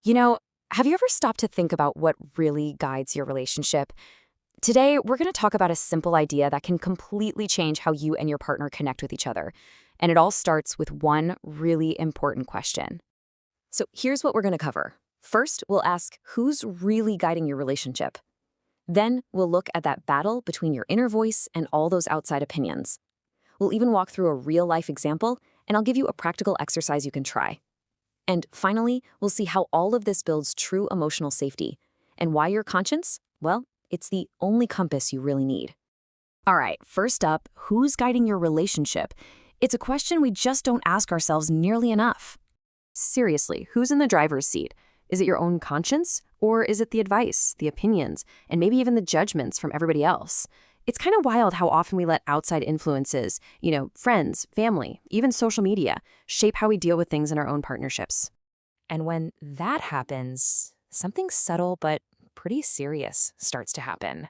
You know, have you ever stopped to think about what really guides your relationship? Today, we're going to talk about a simple idea that can completely change how you and your partner connect with each other. And it all starts with one really important question. So here's what we're going to cover. First, we'll ask who's really guiding your relationship. Then, we'll look at that battle between your inner voice and all those outside opinions. We'll even walk through a real life example, and I'll give you a practical exercise you can try. And finally, we'll see how all of this builds true emotional safety. And why your conscience? Well, it's the only compass you really need. All right, first up, who's guiding your relationship? It's a question we just don't ask ourselves nearly enough. Seriously, who's in the driver's seat? Is it your own conscience? Or is it the advice, the opinions, and maybe even the judgments from everybody else? It's kind of wild how often we let outside influences, friends, family, even social media, shape how we deal with things in our own partnerships. And when that happens, something subtle but pretty serious starts to happen.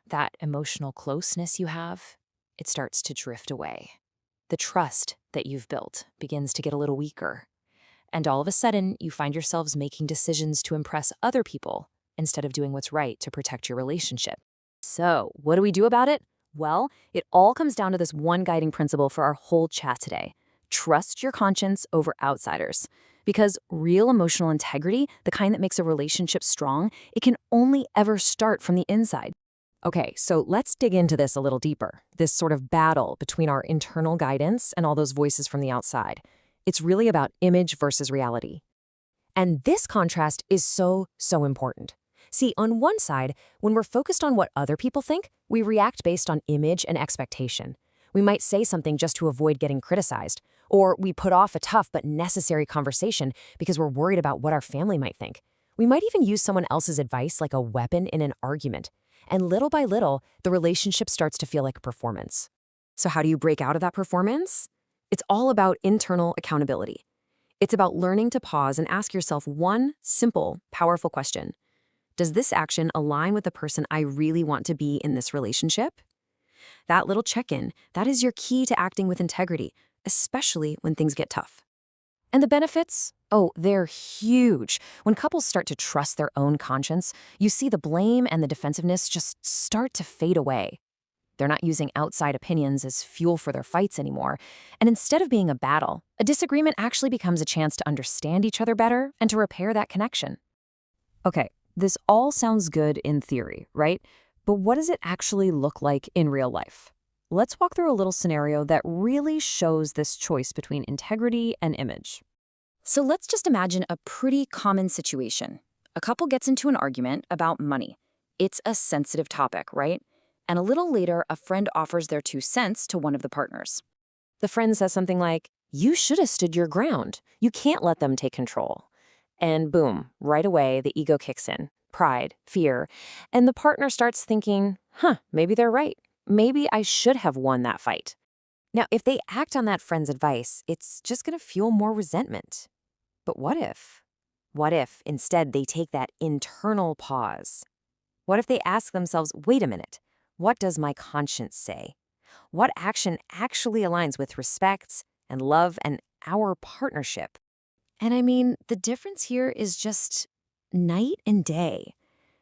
That emotional closeness you have, it starts to drift away. The trust that you've built begins to get a little weaker. And all of a sudden, you find yourselves making decisions to impress other people instead of doing what's right to protect your relationship. So, what do we do about it? Well, it all comes down to this one guiding principle for our whole chat today. Trust your conscience over outsiders. Because real emotional integrity, the kind that makes a relationship strong, it can only ever start from the inside. Okay, so let's dig into this a little deeper. This sort of battle between our internal guidance and all those voices from the outside. It's really about image versus reality. And this contrast is so important. See, on one side, when we're focused on what other people think, we react based on image and expectation. We might say something just to avoid getting criticized, or we put off a tough but necessary conversation because we're worried about what our family might think. We might even use someone else's advice like a weapon in an argument. And little by little, the relationship starts to feel like a performance. So how do you break out of that performance? It's all about internal accountability. It's about learning to pause and ask yourself one simple, powerful question. Does this action align with the person I really want to be in this relationship? That little check-in, that is your key to acting with integrity, especially when things get tough. And the benefits? Oh, they're huge. When couples start to trust their own conscience, you see the blame and the defensiveness just start to fade away. They're not using outside opinions as fuel for their fights anymore. And instead of being a battle, a disagreement actually becomes a chance to understand each other better and to repair that connection. Okay, this all sounds good in theory, right? But what does it actually look like in real life? Let's walk through a little scenario that really shows this choice between integrity and image. So let's just imagine a pretty common situation. A couple gets into an argument about money. It's a sensitive topic, right? And a little later, a friend offers their 2 cents to one of the partners. The friend says something like, "You should have stood your ground. You can't let them take control." And boom, right away, the ego kicks in. Pride, fear, and the partner starts thinking, maybe they're right. Maybe I should have won that fight. Now, if they act on that friend's advice, it's just going to fuel more resentment. But what if? What if instead they take that internal pause? What if they ask themselves, wait a minute, what does my conscience say? What action actually aligns with respect and love and our partnership? And I mean, the difference here is just night and day.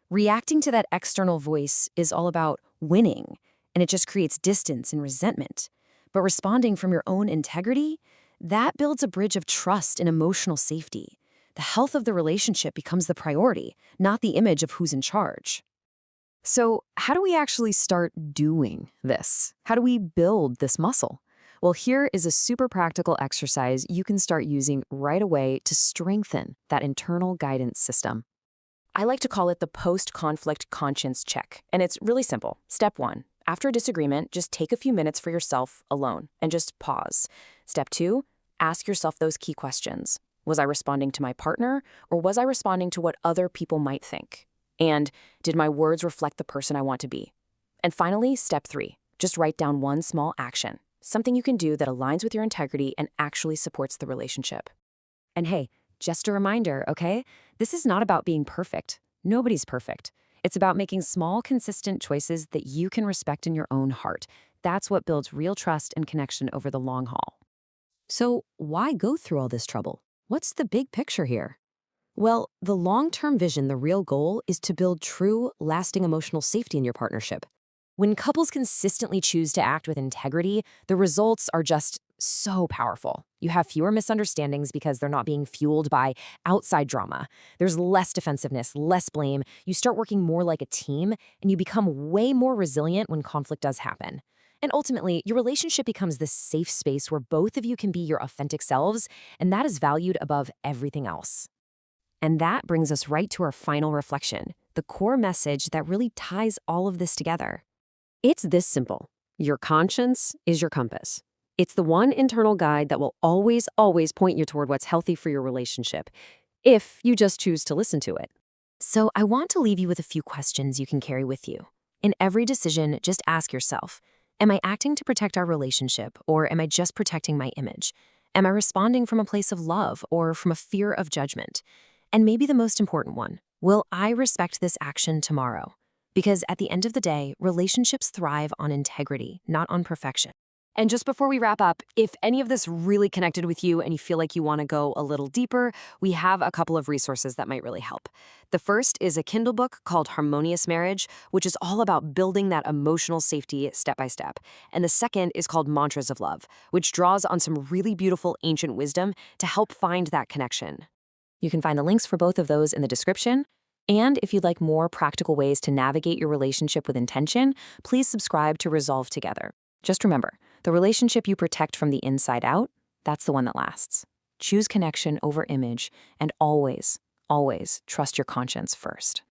Reacting to that external voice is all about winning, and it just creates distance and resentment. But responding from your own integrity, that builds a bridge of trust and emotional safety. The health of the relationship becomes the priority, not the image of who's in charge. So, how do we actually start doing this? How do we build this muscle? Well, here is a super practical exercise you can start using right away to strengthen that internal guidance system. I like to call it the post-conflict conscience check, and it's really simple. Step 1, after a disagreement, just take a few minutes for yourself alone and just pause. Step 2, ask yourself those key questions. Was I responding to my partner, or was I responding to what other people might think? And did my words reflect the person I want to be? And finally, step 3, just write down one small action, something you can do that aligns with your integrity and actually supports the relationship. And hey, just a reminder, okay? This is not about being perfect. Nobody's perfect. It's about making small, consistent choices that you can respect in your own heart. That's what builds real trust and connection over the long haul. So why go through all this trouble? What's the big picture here? Well, the long-term vision, the real goal, is to build true, lasting emotional safety in your partnership. When couples consistently choose to act with integrity, the results are just so powerful. You have fewer misunderstandings because they're not being fueled by outside drama. There's less defensiveness, less blame. You start working more like a team, and you become way more resilient when conflict does happen. And ultimately, your relationship becomes this safe space where both of you can be your authentic selves, and that is valued above everything else. And that brings us right to our final reflection, the core message that really ties all of this together. It's this simple. Your conscience is your compass. It's the one internal guide that will always, always point you toward what's healthy for your relationship, if you just choose to listen to it. So I want to leave you with a few questions you can carry with you. In every decision, just ask yourself, am I acting to protect our relationship, or am I just protecting my image? Am I responding from a place of love or from a fear of judgment? And maybe the most important one, will I respect this action tomorrow? Because at the end of the day, relationships thrive on integrity, not on perfection. And just before we wrap up, if any of this really connected with you and you feel like you want to go a little deeper, we have a couple of resources that might really help. The first is a Kindle book called Harmonious Marriage, which is all about building that emotional safety step by step. And the second is called Mantras of Love, which draws on some really beautiful ancient wisdom to help find that connection. You can find the links for both of those in the description. And if you'd like more practical ways to navigate your relationship with intention, please subscribe to Resolve Together. Just remember, the relationship you protect from the inside out, that's the one that lasts. Choose connection over image, and always, always trust your conscience first.